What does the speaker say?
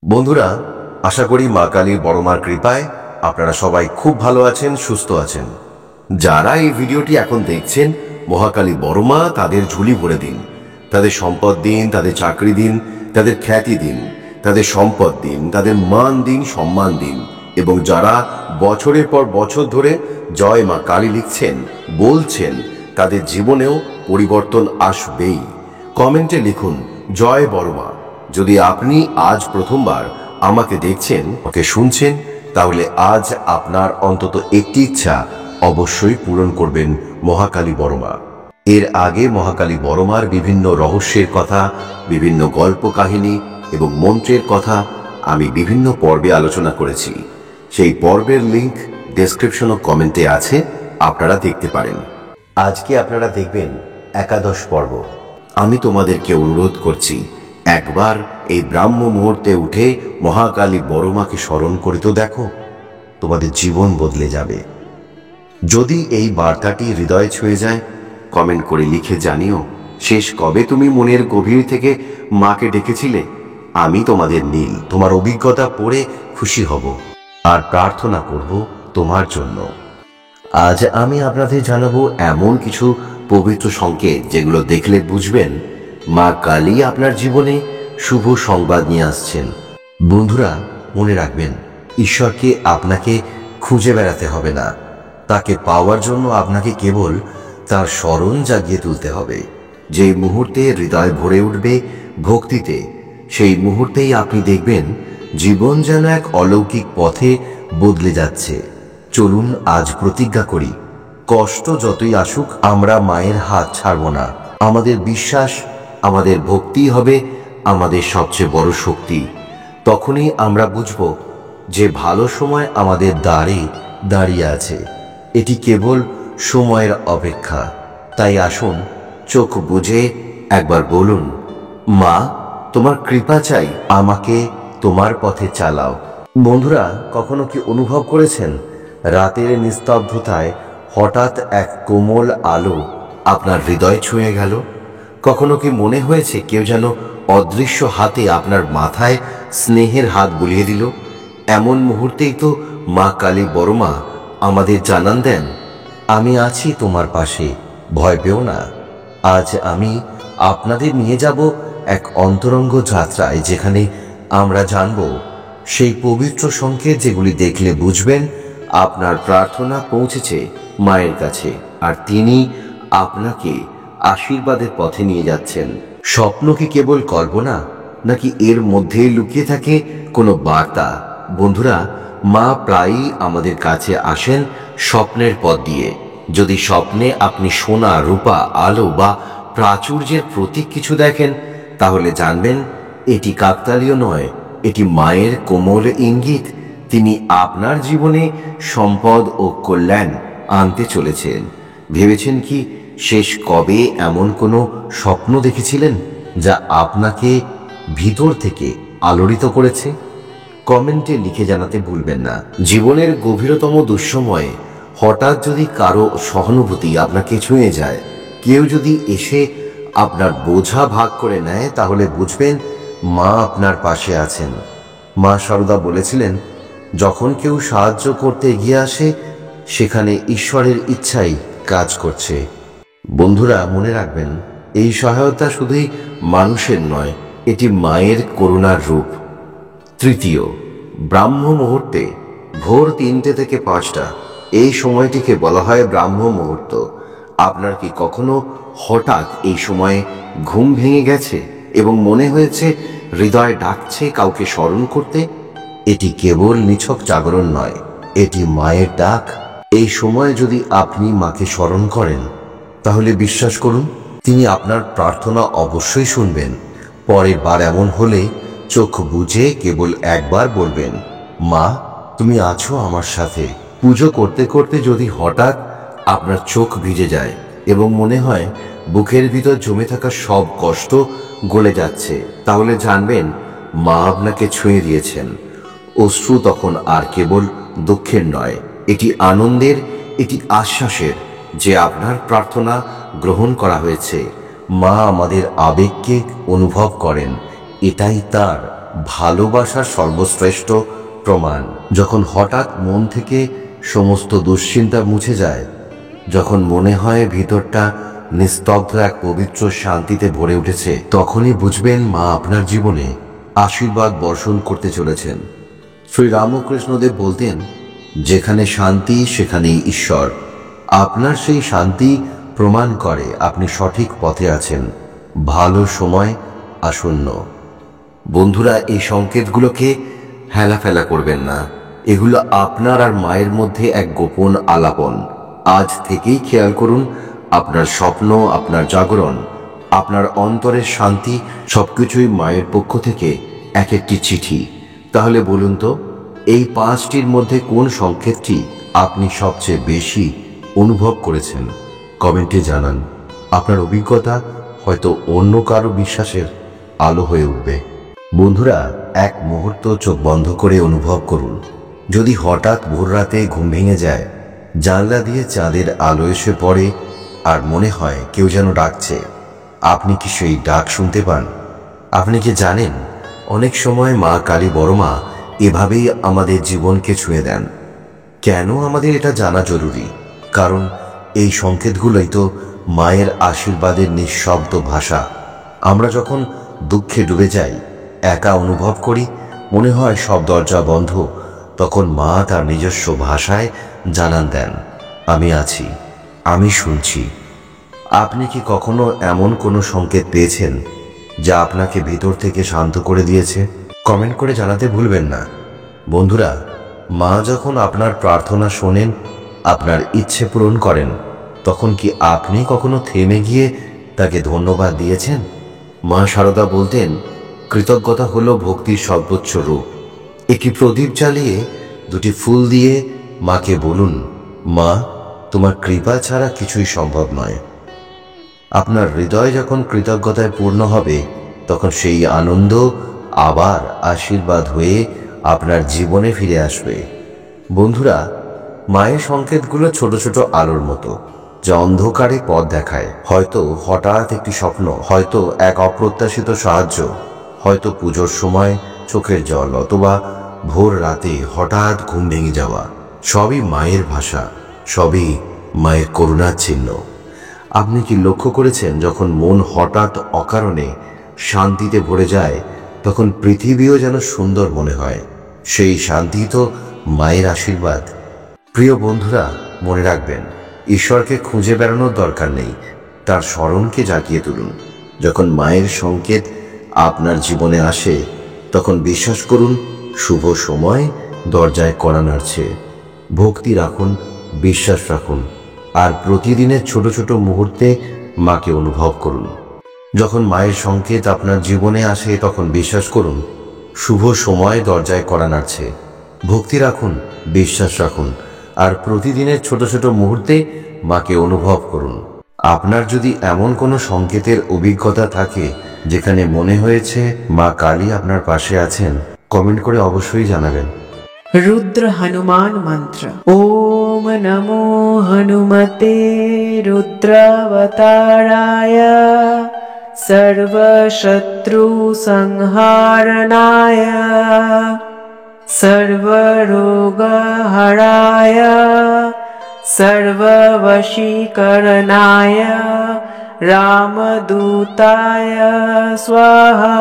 বন্ধুরা, আশা করি মা কালীর বড় মার কৃপায় আপনারা সবাই খুব ভালো আছেন, সুস্থ আছেন। যারা এই ভিডিওটি এখন দেখছেন, মহাকালী বড় মা তাদের ঝুলি ভরে দিন, তাদের সম্পদ দিন, তাদের চাকরি দিন, তাদের খ্যাতি দিন, তাদের সম্পদ দিন, তাদের মান দিন, সম্মান দিন। এবং যারা বছরের পর বছর ধরে জয় মা কালী লিখছেন, বলছেন, তাদের জীবনেও পরিবর্তন আসবেই। কমেন্টে লিখুন জয় বড় মা। যদি আপনি আজ প্রথমবার আমাকে দেখছেন, ওকে শুনছেন, তাহলে আজ আপনার অন্তত একটি ইচ্ছা অবশ্যই পূরণ করবেন মহাকালী বড় মা। এর আগে মহাকালী বড় মার বিভিন্ন রহস্যের কথা, বিভিন্ন গল্প কাহিনী এবং মন্ত্রের কথা আমি বিভিন্ন পর্বে আলোচনা করেছি। সেই পর্বের লিংক ডেসক্রিপশন ও কমেন্টে আছে, আপনারা দেখতে পারেন। আজকে আপনারা দেখবেন একাদশ পর্ব। আমি তোমাদেরকে অনুরোধ করছি, একবার এই ব্রাহ্ম মুহূর্তে উঠে মহাকালী বড় মাকে স্মরণ করে তো দেখো, তোমাদের জীবন বদলে যাবে। যদি এই বার্তাটি হৃদয়ে ছুঁয়ে যায়, কমেন্ট করে লিখে জানিও শেষ কবে তুমি মনের গভীর থেকে মাকে ডেকেছিলে। আমি তোমাদের নীল, তোমার অভিজ্ঞতা পড়ে খুশি হব আর প্রার্থনা করব তোমার জন্য। আজ আমি আপনাদের জানাবো এমন কিছু পবিত্র সংকেত যেগুলো দেখলে বুঝবেন মা কালী আপনার জীবনে শুভ সংবাদ নিয়ে আসছেন। বন্ধুরা, মনে রাখবেন, ঈশ্বরকে আপনাকে খুঁজে বেড়াতে হবে না, তাকে পাওয়ার জন্য আপনাকে কেবল তার স্মরণ জাগিয়ে তুলতে হবে। যে মুহূর্তে হৃদয় ভরে উঠবে ভক্তিতে, সেই মুহূর্তেই আপনি দেখবেন জীবন যেন এক অলৌকিক পথে বদলে যাচ্ছে। চলুন আজ প্রতিজ্ঞা করি, কষ্ট যতই আসুক আমরা মায়ের হাত ছাড়ব না। আমাদের বিশ্বাস, আমাদের ভক্তি হবে আমাদের সবচেয়ে বড় শক্তি। তখনই আমরা বুঝব যে ভালো সময় আমাদের দ্বারে দাঁড়িয়ে আছে। এটি কেবল সময়ের অপেক্ষা। তাই আসুন চোখ বুজে একবার বলুন, মা তোমার কৃপা চাই, আমাকে তোমার পথে চালাও। বন্ধুরা, কখনো কি অনুভব করেছেন রাতের নিস্তব্ধতায় হঠাৎ এক কোমল আলো আপনার হৃদয় ছুঁয়ে গেল? কখনো কি মনে হয়েছে কেউ যেন অদৃশ্য হাতে আপনার মাথায় স্নেহের হাত বুলিয়ে দিল? এমন মুহূর্তেই তো মা কালী বড় মা আমাদের জানান দেন, আমি আছি তোমার পাশে, ভয় পেও না। আজ আমি আপনাদের নিয়ে যাব এক অন্তরঙ্গ যাত্রায়, যেখানে আমরা জানব সেই পবিত্র সংকেত যেগুলি দেখলে বুঝবেন আপনার প্রার্থনা পৌঁছেছে মায়ের কাছে, আর তিনি আপনাকে আশীর্বাদের পথে নিয়ে যাচ্ছেন। স্বপ্ন কি কেবল কল্পনা, নাকি এর মধ্যেই লুকিয়ে থাকে কোনো বার্তা? বন্ধুরা, মা প্রায়ই আমাদের কাছে আসেন স্বপ্নের পথ দিয়ে। যদি স্বপ্নে আপনি সোনা, রূপা, আলো বা প্রাচুর্যের প্রতীক কিছু দেখেন, তাহলে জানবেন এটি কাকতালীয় নয়, এটি মায়ের কোমল ইঙ্গিত। তিনি আপনার জীবনে সম্পদ ও কল্যাণ আনতে চলেছেন। ভেবেছেন কি শেষ কবে এমন কোনো স্বপ্ন দেখেছিলেন যা আপনাকে ভিতর থেকে আলোড়িত করেছে? কমেন্টে লিখে জানাতে ভুলবেন না। জীবনের গভীরতম দুঃসময়ে হঠাৎ যদি কারো সহানুভূতি আপনাকে ছুঁয়ে যায়, কেউ যদি এসে আপনার বোঝা ভাগ করে নেয়, তাহলে বুঝবেন মা আপনার পাশে আছেন। মা সারদা বলেছিলেন, যখন কেউ সাহায্য করতে এগিয়ে আসে, সেখানে ঈশ্বরের ইচ্ছাই কাজ করছে। বন্ধুরা, মনে রাখবেন, এই সহায়তা শুধুই মানুষের নয়, এটি মায়ের করুণার রূপ। তৃতীয়, ব্রাহ্ম মুহূর্তে, ভোর 3টে থেকে 5টা, এই সময়টিকে বলা হয় ব্রাহ্ম মুহূর্ত। আপনার কি কখনো হঠাৎ এই সময়ে ঘুম ভেঙে গেছে এবং মনে হয়েছে হৃদয় ডাকছে কাউকে স্মরণ করতে? এটি কেবল নিছক জাগরণ নয়, এটি মায়ের ডাক। এই সময় যদি আপনি মাকে স্মরণ করেন, তাহলে বিশ্বাস করুন তিনি আপনার প্রার্থনা অবশ্যই শুনবেন। পরের বার এমন হলে চোখ বুজে কেবল একবার বলবেন, মা তুমি আছো আমার সাথে। পুজো করতে করতে যদি হঠাৎ আপনার চোখ ভিজে যায় এবং মনে হয় বুকের ভিতর জমে থাকা সব কষ্ট গলে যাচ্ছে, তাহলে জানবেন মা আপনাকে ছুঁয়ে দিয়েছেন। অশ্রু তখন আর কেবল দুঃখের নয়, এটি আনন্দের, এটি আশ্বাসের যে আপনার প্রার্থনা গ্রহণ করা হয়েছে। মা আমাদের আবেগকে অনুভব করেন, এটাই তার ভালোবাসার সর্বশ্রেষ্ঠ প্রমাণ। যখন হঠাৎ মন থেকে সমস্ত দুশ্চিন্তা মুছে যায়, যখন মনে হয় ভিতরটা নিস্তব্ধ এক পবিত্র শান্তিতে ভরে উঠেছে, তখনই বুঝবেন মা আপনার জীবনে আশীর্বাদ বর্ষণ করতে চলেছেন। শ্রী রামকৃষ্ণদেব বলতেন, যেখানে শান্তি সেখানেই ঈশ্বর। আপনার সেই শান্তি প্রমাণ করে আপনি সঠিক পথে আছেন, ভালো সময় আসন্ন। বন্ধুরা, এই সংকেতগুলোকে হেলাফেলা করবেন না। এগুলো আপনার আর মায়ের মধ্যে এক গোপন আলাপন। আজ থেকেই খেয়াল করুন, আপনার স্বপ্ন, আপনার জাগরণ, আপনার অন্তরের শান্তি সবকিছুই মায়ের পক্ষ থেকে এক একটি চিঠি। তাহলে বলুন তো, এই 5টির মধ্যে কোন সংকেতটি আপনি সবচেয়ে বেশি অনুভব করেছেন? কমেন্টে জানান। আপনার অভিজ্ঞতা হয়তো অন্য কারো বিশ্বাসের আলো হয়ে উঠবে। বন্ধুরা, এক মুহূর্ত চোখ বন্ধ করে অনুভব করুন, যদি হঠাৎ ভোর রাতে ঘুম ভেঙে যায়, জানলা দিয়ে চাঁদের আলো এসে পড়ে আর মনে হয় কেউ যেন ডাকছে, আপনি কি সেই ডাক শুনতে পান? আপনি কি জানেন, অনেক সময় মা কালী বড়মা এভাবেই আমাদের জীবনকে ছুঁয়ে দেন। কেন আমাদের এটা জানা জরুরি? কারণ এই সংকেতগুলোই তো মায়ের আশীর্বাদের নিঃশব্দ ভাষা। আমরা যখন দুঃখে ডুবে যাই, একা অনুভব করি, মনে হয় সব দরজা বন্ধ, তখন মা তার নিজস্ব ভাষায় জানান দেন, আমি আছি, আমি শুনছি। আপনি কি কখনো এমন কোনো সংকেত পেয়েছেন যা আপনাকে ভিতর থেকে শান্ত করে দিয়েছে? কমেন্ট করে জানাতে ভুলবেন না। বন্ধুরা, মা যখন আপনার প্রার্থনা শোনেন, আপনার ইচ্ছে পূরণ করেন, তখন কি আপনি কখনো থেমে গিয়ে তাকে ধন্যবাদ দিয়েছেন? মা সারদা বলতেন, কৃতজ্ঞতা হলো ভক্তির সর্বোচ্চ রূপ। একটি প্রদীপ জ্বালিয়ে 2টি ফুল দিয়ে মাকে বলুন, মা, তোমার কৃপা ছাড়া কিছুই সম্ভব নয়। আপনার হৃদয় যখন কৃতজ্ঞতায় পূর্ণ হবে, তখন সেই আনন্দ আবার আশীর্বাদ হয়ে আপনার জীবনে ফিরে আসবে। বন্ধুরা, মায়ের সংকেতগুলো ছোট ছোট আলোর মতো, যা অন্ধকারে পথ দেখায়। হয়তো হঠাৎ একটি স্বপ্ন, হয়তো এক অপ্রত্যাশিত সাহায্য, হয়তো পুজোর সময় চোখের জল, অথবা ভোর রাতে হঠাৎ ঘুম ভেঙে যাওয়া। সবই মায়ের ভাষা, সবই মায়ের করুণার চিহ্ন। আপনি কি লক্ষ্য করেছেন, যখন মন হঠাৎ অকারণে শান্তিতে ভরে যায়, তখন পৃথিবীও যেন সুন্দর মনে হয়? সেই শান্তি তো মায়ের আশীর্বাদ। প্রিয় বন্ধুরা, মনে রাখবেন, ঈশ্বরকে খুঁজে বেড়ানোর দরকার নেই, তার স্মরণকে জাগিয়ে তুলুন। যখন মায়ের সংকেত আপনার জীবনে আসে, তখন বিশ্বাস করুন, শুভ সময় দরজায় কড়া নাড়ছে। ভক্তি রাখুন, বিশ্বাস রাখুন, আর প্রতিদিনের ছোট ছোট মুহূর্তে মাকে অনুভব করুন। যখন মায়ের সংকেত আপনার জীবনে আসে, তখন বিশ্বাস করুন, শুভ সময় দরজায় কড়া নাড়ছে। ভক্তি রাখুন, বিশ্বাস রাখুন, আর প্রতিদিনের ছোট ছোট মুহূর্তে মাকে অনুভব করুন। আপনার যদি এমন কোনো সংকেতের অভিজ্ঞতা থাকে যেখানে মনে হয়েছে মা কালী আপনার পাশে আছেন, কমেন্ট করে অবশ্যই জানাবেন। रुद्र हनुमान मंत्र। ओम नमो हनुमते रुद्रावताराय सर्वशत्रु संहारणाय सर्वरोगहराय सर्ववशीकरणाय रामदूताय स्वाहा।